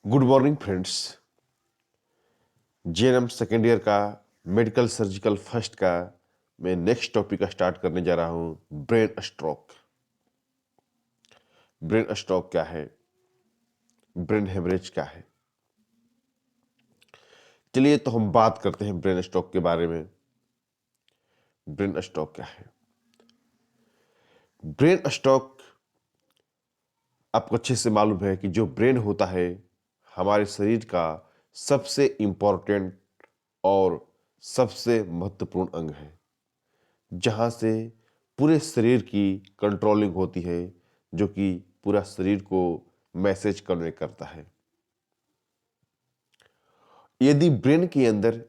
Good morning friends. JNM second year का medical surgical first का मैं नेक्स्ट टॉपिक का स्टार्ट करने जा रहा हूँ। Brain stroke. ब्रेन स्ट्रोक क्या है, ब्रेन हेमरेज क्या है, चलिए तो हम बात करते हैं ब्रेन स्ट्रोक के बारे में। ब्रेन स्ट्रोक क्या है? ब्रेन स्ट्रोक आपको अच्छे से मालूम है कि जो ब्रेन होता है हमारे शरीर का सबसे इम्पोर्टेंट और सबसे महत्वपूर्ण अंग है, जहाँ से पूरे शरीर की कंट्रोलिंग होती है, जो कि पूरा शरीर को मैसेज कन्वे करता है। यदि ब्रेन के अंदर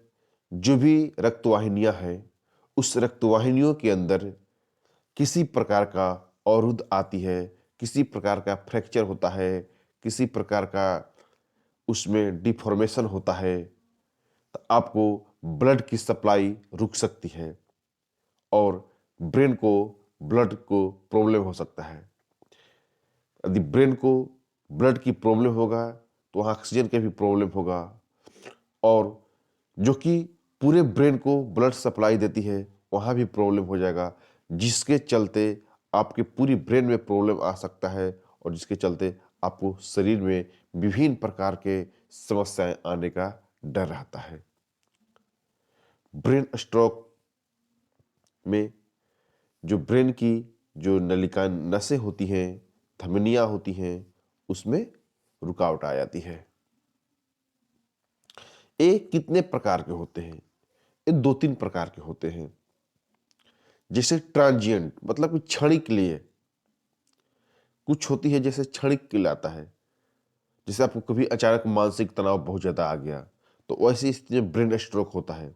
जो भी रक्तवाहिनियां हैं, उस रक्तवाहिनियों के अंदर किसी प्रकार का अवरुद्ध आती है, किसी प्रकार का फ्रैक्चर होता है, किसी प्रकार का उसमें डिफॉर्मेशन होता है, तो आपको ब्लड की सप्लाई रुक सकती है और ब्रेन को ब्लड को प्रॉब्लम हो सकता है। यदि ब्रेन को ब्लड की प्रॉब्लम होगा तो वहाँ ऑक्सीजन का भी प्रॉब्लम होगा, और जो कि पूरे ब्रेन को ब्लड सप्लाई देती है वहाँ भी प्रॉब्लम हो जाएगा, जिसके चलते आपके पूरी ब्रेन में प्रॉब्लम आ सकता है और जिसके चलते आपको शरीर में विभिन्न प्रकार के समस्याएं आने का डर रहता है। ब्रेन स्ट्रोक में जो ब्रेन की जो नलिका नसें होती हैं, धमनियाँ होती हैं, उसमें रुकावट आ जाती है। ये कितने प्रकार के होते हैं? ये 2-3 प्रकार के होते हैं। जैसे ट्रांजिएंट मतलब कि क्षणिक के लिए कुछ होती है, जैसे क्षणिक के लिए आता है। जैसे आपको कभी अचानक मानसिक तनाव बहुत ज्यादा आ गया तो वैसी स्थिति में ब्रेन स्ट्रोक होता है।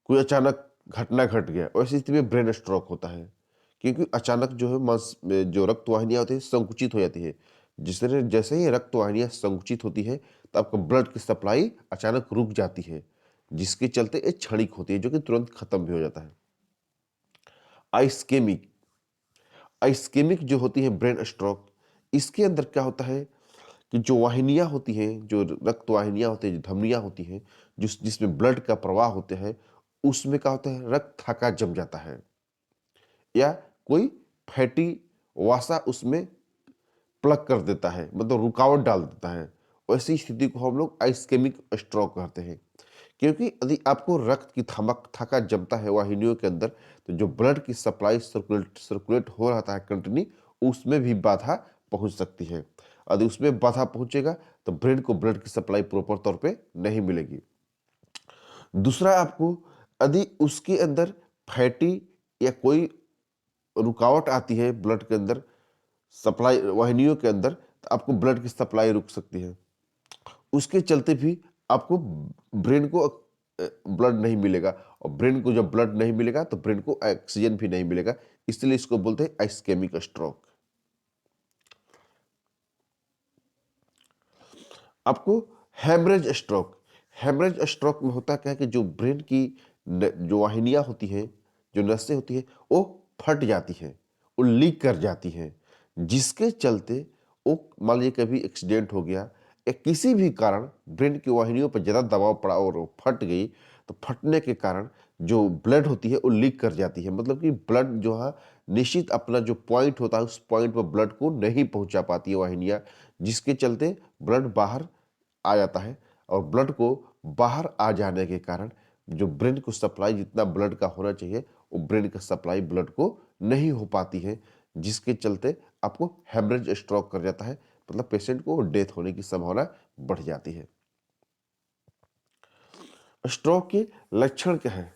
कोई अचानक घटना घट गया, वैसी स्थिति में ब्रेन स्ट्रोक होता है, क्योंकि अचानक जो है मांस में जो रक्त वाहिनियां होती है संकुचित हो जाती है। जिससे जैसे ही रक्त वाहिनियां संकुचित होती है तो आपका ब्लड की सप्लाई अचानक रुक जाती है, जिसके चलते ये क्षणिक होती है, जो कि तुरंत खत्म भी हो जाता है। आइस्केमिक आइस्केमिक जो होती है ब्रेन स्ट्रोक, इसके अंदर क्या होता है कि जो वाहिनियां होती हैं, जो रक्त वाहिनियां होती हैं, जो धमनियां होती हैं, जिसमें ब्लड का प्रवाह होते हैं, उसमें क्या होता है, रक्त थाका जम जाता है या कोई फैटी वासा उसमें प्लग कर देता है, मतलब रुकावट डाल देता है। वैसी स्थिति को हम लोग आइस्केमिक स्ट्रोक कहते हैं। क्योंकि यदि आपको रक्त की थमक थका जमता है वाहिनियों के अंदर, तो जो ब्लड की सप्लाई सर्कुलेट हो रहा है कंटिन्यू, उसमें भी बाधा पहुंच सकती है। यदि उसमें बाधा पहुंचेगा तो ब्रेन को ब्लड की सप्लाई प्रॉपर तौर पे नहीं मिलेगी। दूसरा, आपको यदि उसके अंदर फैटी या कोई रुकावट आती है ब्लड के अंदर सप्लाई वाहिनियों के अंदर, तो आपको ब्लड की सप्लाई रुक सकती है। उसके चलते भी आपको ब्रेन को ब्लड नहीं मिलेगा, और ब्रेन को जब ब्लड नहीं मिलेगा तो ब्रेन को ऑक्सीजन भी नहीं मिलेगा। इसलिए इसको बोलते हैं आइस्केमिक स्ट्रोक। आपको हेमरेज स्ट्रोक हेमरेज स्ट्रोक में होता क्या है कि जो ब्रेन की जो वाहिनियां होती हैं, जो नसें होती हैं, वो फट जाती हैं, वो लीक कर जाती हैं, जिसके चलते वो मान लीजिए कभी एक्सीडेंट हो गया या किसी भी कारण ब्रेन की वाहिनियों पर ज़्यादा दबाव पड़ा और वो फट गई, तो फटने के कारण जो ब्लड होती है वो लीक कर जाती है। मतलब कि ब्लड जो है निश्चित अपना जो पॉइंट होता है उस पॉइंट पर ब्लड को नहीं पहुंचा पाती है वाहिनियाँ, जिसके चलते ब्लड बाहर आ जाता है। और ब्लड को बाहर आ जाने के कारण जो ब्रेन को सप्लाई जितना ब्लड का होना चाहिए, वो ब्रेन का सप्लाई ब्लड को नहीं हो पाती है, जिसके चलते आपको हेमरेज स्ट्रोक कर जाता है। मतलब पेशेंट को डेथ होने की संभावना बढ़ जाती है। स्ट्रोक के लक्षण क्या है?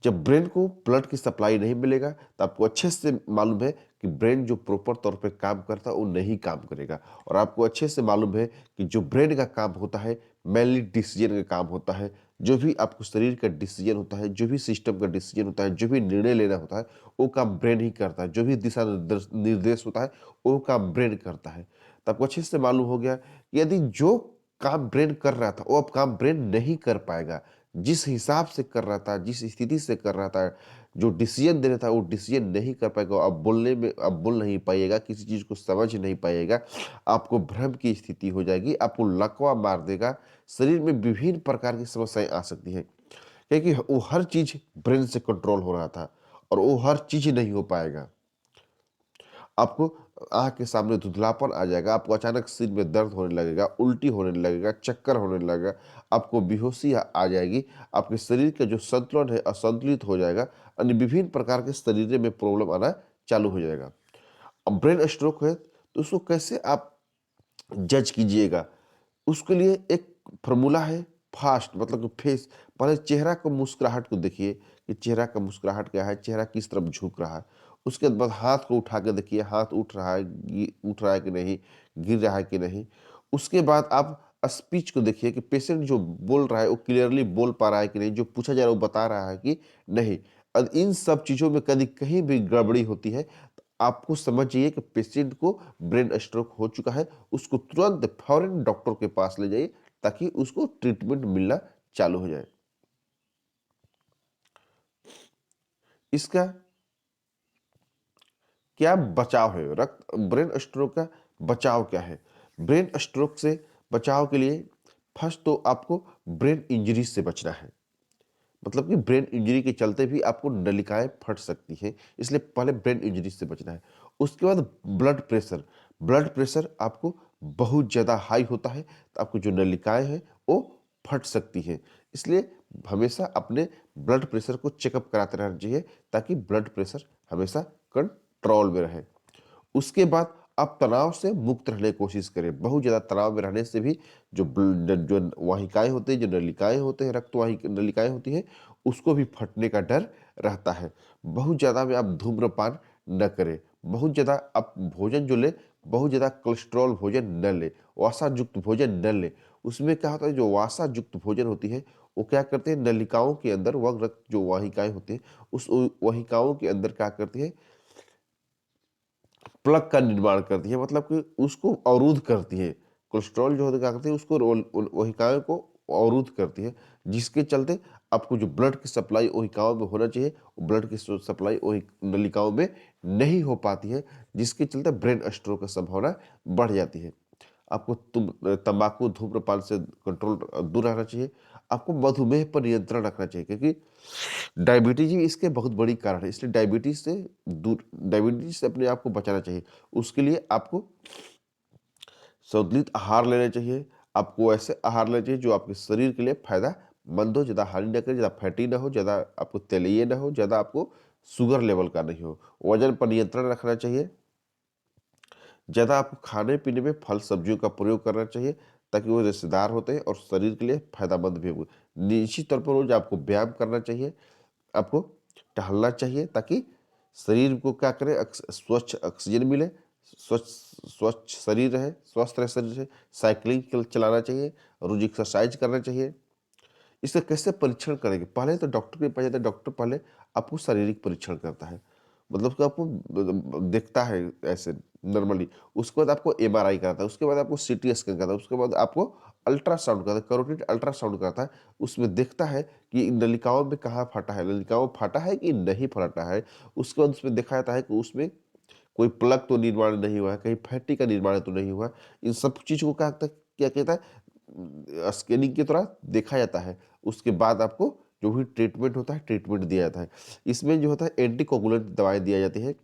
जब ब्रेन को ब्लड की सप्लाई नहीं मिलेगा तो आपको अच्छे से मालूम है कि ब्रेन जो प्रॉपर तौर पे काम करता है वो नहीं काम करेगा। और आपको अच्छे से मालूम है कि जो ब्रेन का काम होता है मेनली डिसीजन का काम होता है। जो भी आपको शरीर का डिसीजन होता है, जो भी सिस्टम का डिसीजन होता है, जो भी निर्णय लेना होता है, वो काम ब्रेन ही करता है। जो भी दिशा निर्देश होता है वो काम ब्रेन करता है। तो आपको अच्छे से मालूम हो गया कि यदि जो काम ब्रेन कर रहा था वो अब काम ब्रेन नहीं कर पाएगा, जिस हिसाब से कर रहा था, जिस स्थिति से कर रहा था, जो डिसीजन दे रहा था वो डिसीजन नहीं कर पाएगा। अब बोल नहीं पाइएगा, किसी चीज़ को समझ नहीं पाइएगा, आपको भ्रम की स्थिति हो जाएगी, आपको लकवा मार देगा, शरीर में विभिन्न प्रकार की समस्याएं आ सकती हैं, क्योंकि वो हर चीज़ ब्रेन से कंट्रोल हो रहा था और वो हर चीज़ नहीं हो पाएगा। आपको आँख के सामने धुंधलापन आ जाएगा, आपको अचानक सिर में दर्द होने लगेगा, उल्टी होने लगेगा, चक्कर होने लगेगा, आपको बेहोशी आ जाएगी, आपके शरीर का जो संतुलन है असंतुलित हो जाएगा, अन्य विभिन्न प्रकार के शरीर में प्रॉब्लम आना चालू हो जाएगा। अब ब्रेन स्ट्रोक है तो उसको कैसे आप जज कीजिएगा? उसके लिए एक फ़ॉर्मूला है, फास्ट मतलब कि फेस, पहले चेहरा को मुस्कुराहट को देखिए कि चेहरा का मुस्कुराहट क्या है, चेहरा किस तरफ झुक रहा है। उसके बाद हाथ को उठा के देखिए, हाथ उठ रहा है कि नहीं, गिर रहा है कि नहीं। उसके बाद आप स्पीच को देखिए कि पेशेंट जो बोल रहा है वो क्लियरली बोल पा रहा है कि नहीं, जो पूछा जा रहा है वो बता रहा है कि नहीं। इन सब चीज़ों में कभी कहीं भी गड़बड़ी होती है, तो आपको समझिए कि पेशेंट को ब्रेन स्ट्रोक हो चुका है, उसको तुरंत फौरन डॉक्टर के पास ले जाइए ताकि उसको ट्रीटमेंट मिलना चालू हो जाए। इसका क्या बचाव है? रक्त ब्रेन स्ट्रोक का बचाव क्या है? ब्रेन स्ट्रोक से बचाव के लिए फर्स्ट तो आपको ब्रेन इंजरी से बचना है। मतलब कि ब्रेन इंजरी के चलते भी आपको नलिकाएँ फट सकती हैं, इसलिए पहले ब्रेन इंजरी से बचना है। उसके बाद ब्लड प्रेशर आपको बहुत ज़्यादा हाई होता है, तो आपकी जो नलिकाएँ हैं, वो फट सकती हैं। इसलिए हमेशा अपने ब्लड प्रेशर को चेकअप कराते रहना चाहिए, ताकि ब्लड प्रेशर हमेशा कंट्रोल में रहे। उसके बाद आप तनाव से मुक्त रहने की कोशिश करें। बहुत ज़्यादा तनाव में रहने से भी जो वाहिकाएँ होती हैं, जो नलिकाएँ होते हैं, नलिकाएँ होती हैं, उसको भी फटने का डर रहता है। बहुत ज़्यादा में आप धूम्रपान न करें। बहुत ज़्यादा आप भोजन जो लें, बहुत ज़्यादा कोलेस्ट्रॉल भोजन न लें, वसा युक्त भोजन न लें। उसमें क्या होता है, जो वसा युक्त भोजन होती है, वो क्या करते हैं, नलिकाओं के अंदर वह रक्त जो वाहिकाएँ होती हैं, उस वाहिकाओं के अंदर क्या करती है, प्लग का निर्माण करती है, मतलब कि उसको अवरुद्ध करती है। कोलेस्ट्रॉल जो होता है क्या करती है, उसको वाहिकाओं को अवरुद्ध करती है, जिसके चलते आपको जो ब्लड की सप्लाई वाहिकाओं में होना चाहिए, वो ब्लड की सप्लाई वही नलिकाओं में नहीं हो पाती है, जिसके चलते ब्रेन स्ट्रोक की संभावना बढ़ जाती है। आपको तंबाकू, धूम्रपान से कंट्रोल दूर रहना चाहिए। आपको मधुमेह पर नियंत्रण रखना चाहिए, क्योंकि डायबिटीज़ ही इसके बहुत बड़ी कारण है। इसलिए डायबिटीज़ से अपने आप को बचाना चाहिए। उसके लिए आपको संतुलित आहार लेना चाहिए। आपको ऐसे आहार लेना चाहिए जो आपके शरीर के लिए फ़ायदेमंद हो, ज़्यादा हानि ना करे, ज़्यादा फैटी ना हो, ज़्यादा आपको तेलीय ना हो, ज़्यादा आपको शुगर लेवल का नहीं हो। वज़न पर नियंत्रण रखना चाहिए। ज़्यादा आपको खाने-पीने में फल सब्जियों का प्रयोग करना चाहिए, ताकि वो रेशेदार होते हैं और शरीर के लिए फ़ायदेमंद भी हो। निश्चित तौर पर रोज़ आपको व्यायाम करना चाहिए, आपको टहलना चाहिए, ताकि शरीर को क्या करे, स्वच्छ ऑक्सीजन मिले, स्वच्छ स्वच्छ शरीर रहे, स्वस्थ रहे शरीर रहे। साइकिलिंग चलाना चाहिए, रोज़ एक्सरसाइज करना चाहिए। इसका कैसे परीक्षण करेंगे? पहले तो डॉक्टर के पास जाते हैं, डॉक्टर पहले आपको शारीरिक परीक्षण करता है। मतलब कि आपको देखता है ऐसे नॉर्मली, उसके बाद आपको एमआरआई कराता है, उसके बाद आपको सीटी स्कैन कराता है, उसके बाद आपको अल्ट्रासाउंड कराता है, कैरोटिड अल्ट्रासाउंड कराता है। उसमें देखता है कि इन नलिकाओं में कहाँ फटा है, नलिकाओं में फटा है कि नहीं फटा है। उसके बाद उसमें देखा जाता है कि उसमें कोई प्लग तो निर्माण नहीं हुआ है, कहीं फैटी का निर्माण तो नहीं हुआ है। इन सब चीज़ को क्या कहता है, स्कैनिंग के द्वारा देखा जाता है। उसके बाद आपको जो भी ट्रीटमेंट होता है, ट्रीटमेंट दिया जाता है। इसमें जो होता है एंटीकोगुलेंट दवाएँ दिया जाती है,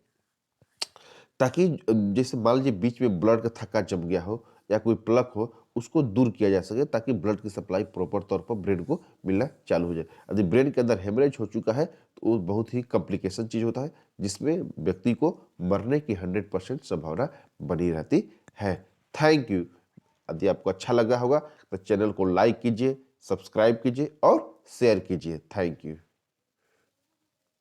ताकि जैसे मान लीजिए बीच में ब्लड का थक्का जम गया हो या कोई प्लग हो, उसको दूर किया जा सके, ताकि ब्लड की सप्लाई प्रॉपर तौर पर ब्रेन को मिलना चालू हो जाए। यदि ब्रेन के अंदर हेमरेज हो चुका है, तो वो बहुत ही कॉम्प्लिकेशन चीज़ होता है, जिसमें व्यक्ति को मरने की 100% संभावना बनी रहती है। Thank you. यदि आपको अच्छा लगा होगा तो चैनल को लाइक कीजिए, सब्सक्राइब कीजिए और शेयर कीजिए। Thank you.